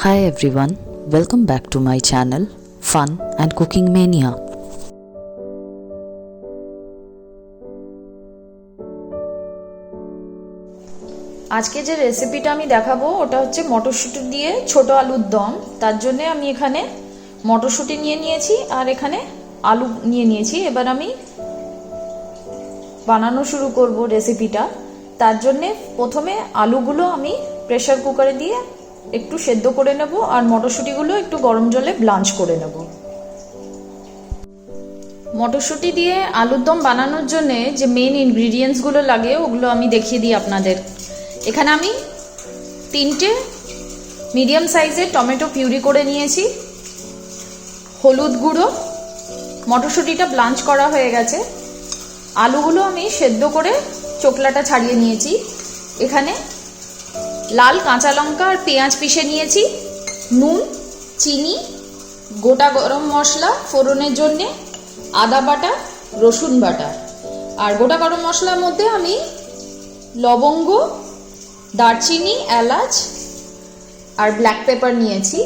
Hi everyone, welcome back to my channel Fun and Cooking Mania. আজকে যে রেসিপিটা আমি দেখাবো ওটা হচ্ছে মটরশুঁটি দিয়ে ছোট আলুর দম। তার জন্য আমি এখানে মটরশুঁটি নিয়ে নিয়েছি আর এখানে আলু নিয়ে নিয়েছি। এবার আমি বানানো শুরু করব রেসিপিটা। তার জন্য প্রথমে আলুগুলো আমি প্রেসার কুকারে দিয়ে একটু সেদ্ধ করে নেব আর মটরশুঁটিগুলো একটু গরম জলে ব্লাঞ্চ করে নেব। মটরশুঁটি দিয়ে আলুর দম বানানোর জন্য যে মেইন ইনগ্রিডিয়েন্টসগুলো লাগে ওগুলো আমি দেখিয়ে দিই আপনাদের। এখানে আমি 3টে মিডিয়াম সাইজের টমেটো পিউরি করে নিয়েছি, হলুদ গুঁড়ো, মটরশুঁটিটা ব্লাঞ্চ করা হয়ে গেছে, আলুগুলো আমি সেদ্ধ করে চোকলাটা ছাড়িয়ে নিয়েছি, এখানে লাল কাঁচা লঙ্কা আর পেঁয়াজ পিষে নিয়েছি, নুন, চিনি, গোটা গরম মশলা ফোড়নের জন্যে, আদা বাটা, রসুন বাটা। আর গোটা গরম মশলার মধ্যে আমি লবঙ্গ, দারচিনি, এলাচ আর ব্ল্যাক পেপার নিয়েছি।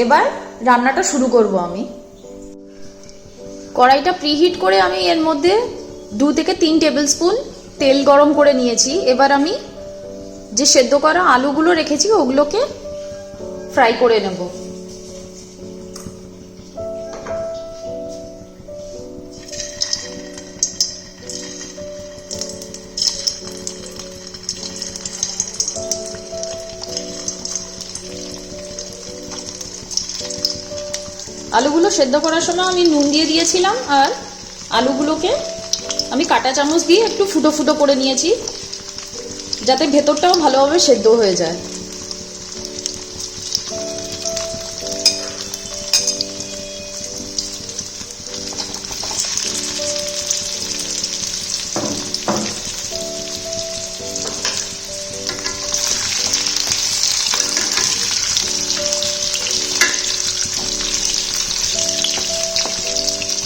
এবার রান্নাটা শুরু করব। আমি কড়াইটা প্রিহিট করে আমি এর মধ্যে 2 থেকে 3 টেবিল স্পুন তেল গরম করে নিয়েছি। এবার আমি যে সেদ্ধ করা আলুগুলো রেখেছি ওগুলোকে ফ্রাই করে নেব। আলুগুলো সেদ্ধ করার সময় আমি নুন দিয়ে দিয়েছিলাম আর আলুগুলোকে আমি কাঁটা চামচ দিয়ে একটু ফুটো ফুটো করে নিয়েছি যাতে ভেতরটাও ভালোভাবে সেদ্ধ হয়ে যায়।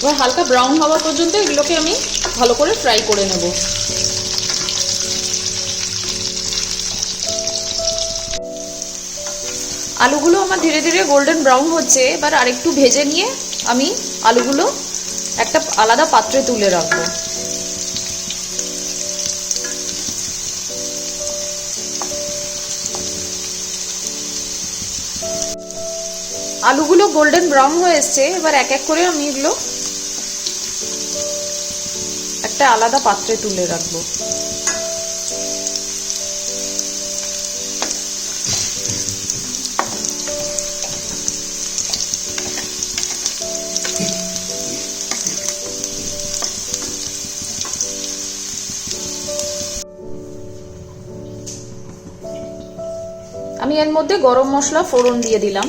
এবার হালকা ব্রাউন হওয়া পর্যন্ত এগুলোকে আমি ভালো করে ফ্রাই করে নেব। আলুগুলো আমার ধীরে ধীরে গোল্ডেন ব্রাউন হচ্ছে। এবার আরেকটু ভেজে নিয়ে আমি আলুগুলো একটা আলাদা পাত্রে তুলে রাখবো। আলুগুলো গোল্ডেন ব্রাউন হয়ে এসছে। এবার এক এক করে আমি এগুলো একটা আলাদা পাত্রে তুলে রাখবো। আমি এর মধ্যে গরম মশলা ফোড়ন দিয়ে দিলাম।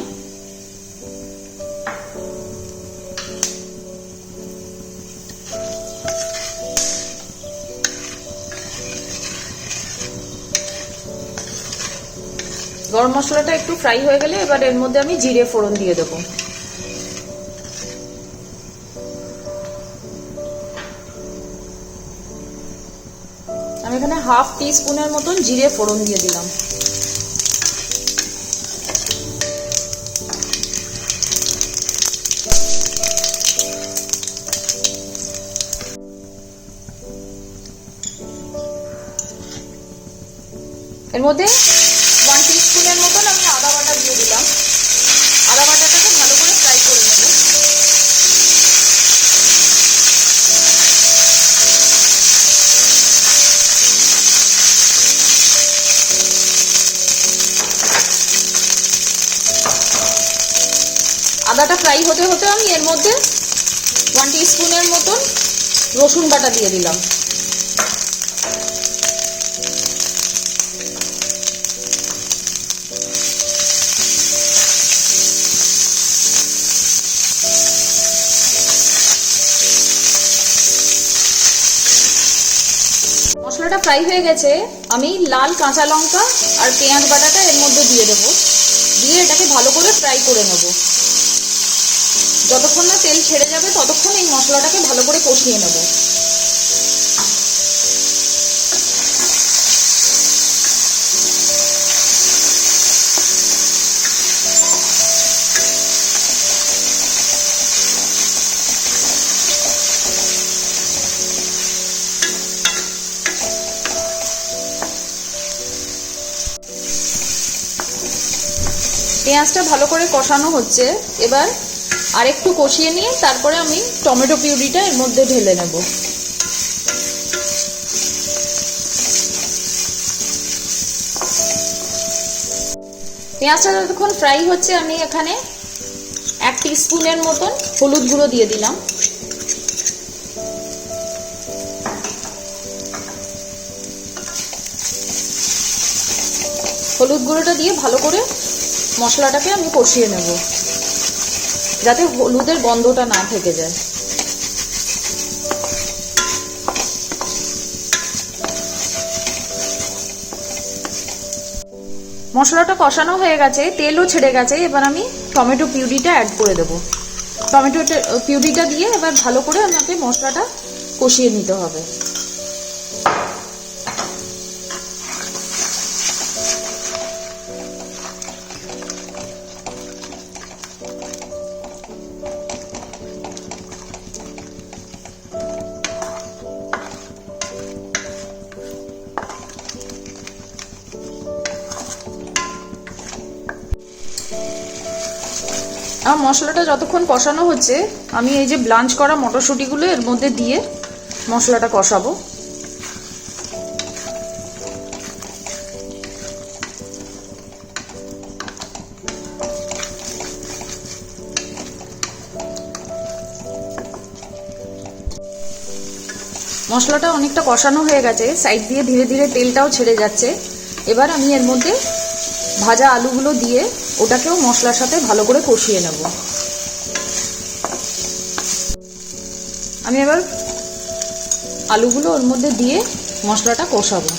গরম মশলাটা একটু ফ্রাই হয়ে গেলে এবার এর মধ্যে আমি জিরে ফোড়ন দিয়ে দেবো। আমি এখানে হাফ টিস্পুনের মতন জিরে ফোড়ন দিয়ে দিলাম। এর মধ্যে 1 টিস্পুনের মতন আমি আদা বাটা দিয়ে দিলাম। আদা বাটাটাকে ভালো করে ফ্রাই করে নেব। আদাটা ফ্রাই হতে হতে আমি এর মধ্যে 1 টিস্পুনের মতন রসুন বাটা দিয়ে দিলাম। মশলাটা ফ্রাই হয়ে গেছে। আমি লাল কাঁচা লঙ্কা আর পেঁয়াজ বাটাটা এর মধ্যে দিয়ে দেবো। দিয়ে এটাকে ভালো করে ফ্রাই করে নেব। যতক্ষণ না তেল ছেড়ে যাবে ততক্ষণ এই মশলাটাকে ভালো করে কষিয়ে নেব। পেঁয়াজটা ভালো করে কষানো হচ্ছে। এবার আরেকটু কষিয়ে নিয়ে তারপরে আমি টমেটো পিউরিটা এর মধ্যে ঢেলে নেব। পেঁয়াজটা যতক্ষণ ফ্রাই হচ্ছে আমি এখানে 1 টিস্পুনের মতন হলুদ গুঁড়ো দিয়ে দিলাম। হলুদ গুঁড়োটা দিয়ে ভালো করে মশলাটাকে আমি কষিয়ে নেব, যাতে হলুদের গন্ধটা না থেকে যায়। মশলাটা কষানো হয়ে গেছে, তেলও ছেড়ে গেছে। এবার আমি টমেটো পিউরিটা অ্যাড করে দেব। টমেটো পিউরিটা দিয়ে এবার ভালো করে আমাকে মশলাটা কষিয়ে নিতে হবে। আর মশলাটা যতক্ষণ কষানো হচ্ছে আমি এই যে ব্লাঞ্চ করা মটরশুঁটিগুলো এর মধ্যে দিয়ে মশলাটা কষাবো। মশলাটা অনেকটা কষানো হয়ে গেছে, সাইড দিয়ে ধীরে ধীরে তেলটাও ছেড়ে যাচ্ছে। এবার আমি এর মধ্যে ভাজা আলুগুলো দিয়ে ওটাকেও মশলার সাথে ভালো করে কষিয়ে নেব। আমি এবার আলুগুলো ওর মধ্যে দিয়ে মশলাটা কষাবো।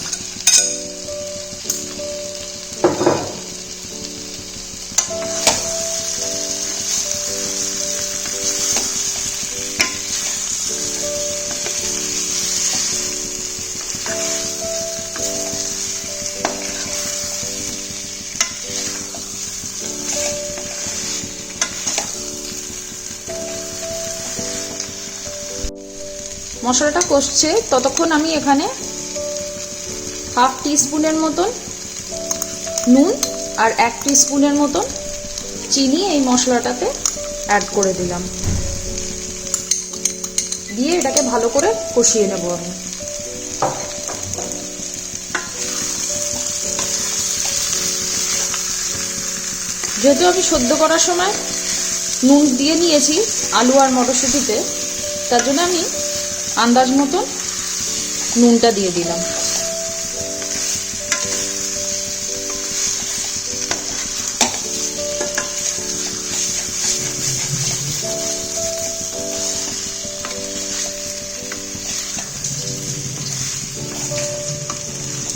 মশলাটা কষছে ততক্ষণ আমি এখানে 1/2 টিস্পুনের মতন নুন আর 1 টিস্পুনের মতন চিনি এই মশলাটাতে অ্যাড করে দিলাম। দিয়ে এটাকে ভালো করে কষিয়ে নেব আমি। যেহেতু আমি সেদ্ধ করার সময় নুন দিয়ে নিয়েছি আলু আর মটরশুঁটিতে, তার জন্য আমি আন্দাজ মতন নুনটা দিয়ে দিলাম।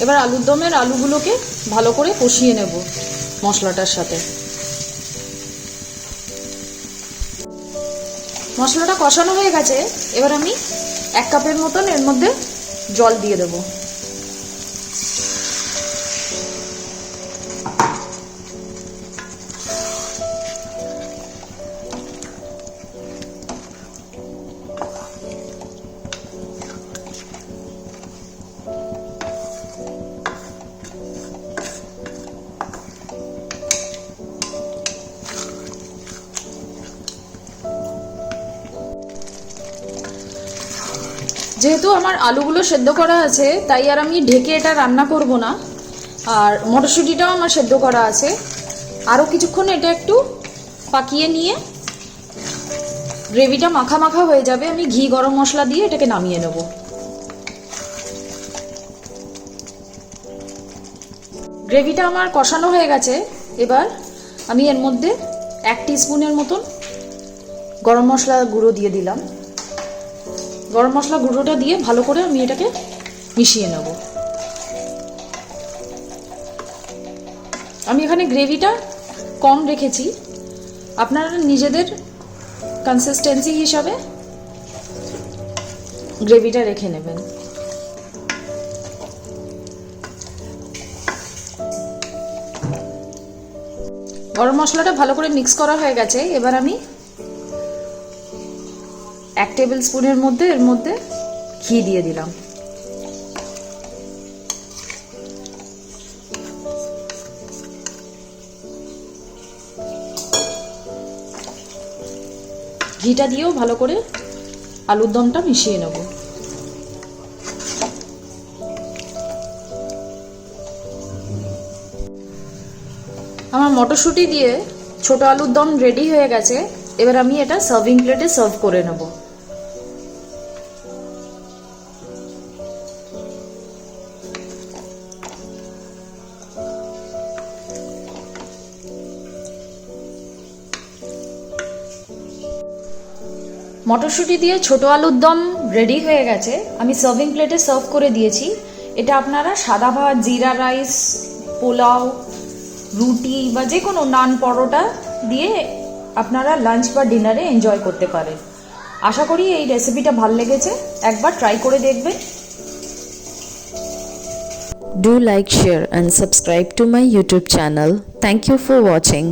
এবার আলুর দমের আলুগুলোকে ভালো করে কষিয়ে নেব মশলাটার সাথে। মশলাটা কষানো হয়ে গেছে, এবার আমি 1 কাপের মতন এর মধ্যে জল দিয়ে দেব। যেহেতু আমার আলুগুলো সেদ্ধ করা আছে তাই আর আমি ঢেকে এটা রান্না করব না। আর মটরশুঁটিটাও আমার সেদ্ধ করা আছে, আরও কিছুক্ষণ এটা একটু পাকিয়ে নিয়ে গ্রেভিটা মাখা মাখা হয়ে যাবে। আমি ঘি গরম মশলা দিয়ে এটাকে নামিয়ে নেব। গ্রেভিটা আমার কষানো হয়ে গেছে। এবার আমি এর মধ্যে 1 টিস্পুনের মতন গরম মশলা গুঁড়ো দিয়ে দিলাম। গরম মশলা গুঁড়োটা দিয়ে ভালো করে আমি এটাকে মিশিয়ে নেব। আমি এখানে গ্রেভিটা কম রেখেছি, আপনারা নিজেদের কনসিস্টেন্সি হিসাবে গ্রেভিটা রেখে নেবেন। গরম মশলাটা ভালো করে মিক্স করা হয়ে গেছে। এবার আমি 1 টেবিল স্পুনের মধ্যে এর মধ্যে ঘি দিয়ে দিলাম। ঘিটা দিয়েও ভালো করে আলুর দমটা মিশিয়ে নেব। আমার মটরশুঁটি দিয়ে ছোট আলুর দম রেডি হয়ে গেছে। এবার আমি এটা সার্ভিং প্লেটে সার্ভ করে নেব। মটরশুঁটি দিয়ে ছোট আলুর দম রেডি হয়ে গেছে, আমি সার্ভিং প্লেটে সার্ভ করে দিয়েছি। এটা আপনারা সাদা ভাত, জিরা রাইস, পোলাও, রুটি বা যে কোনো নান, পরোটা দিয়ে আপনারা লাঞ্চ বা ডিনারে এনজয় করতে পারেন। আশা করি এই রেসিপিটা ভালো লেগেছে, একবার ট্রাই করে দেখবেন। Do like, share and subscribe to my YouTube channel. Thank you for watching.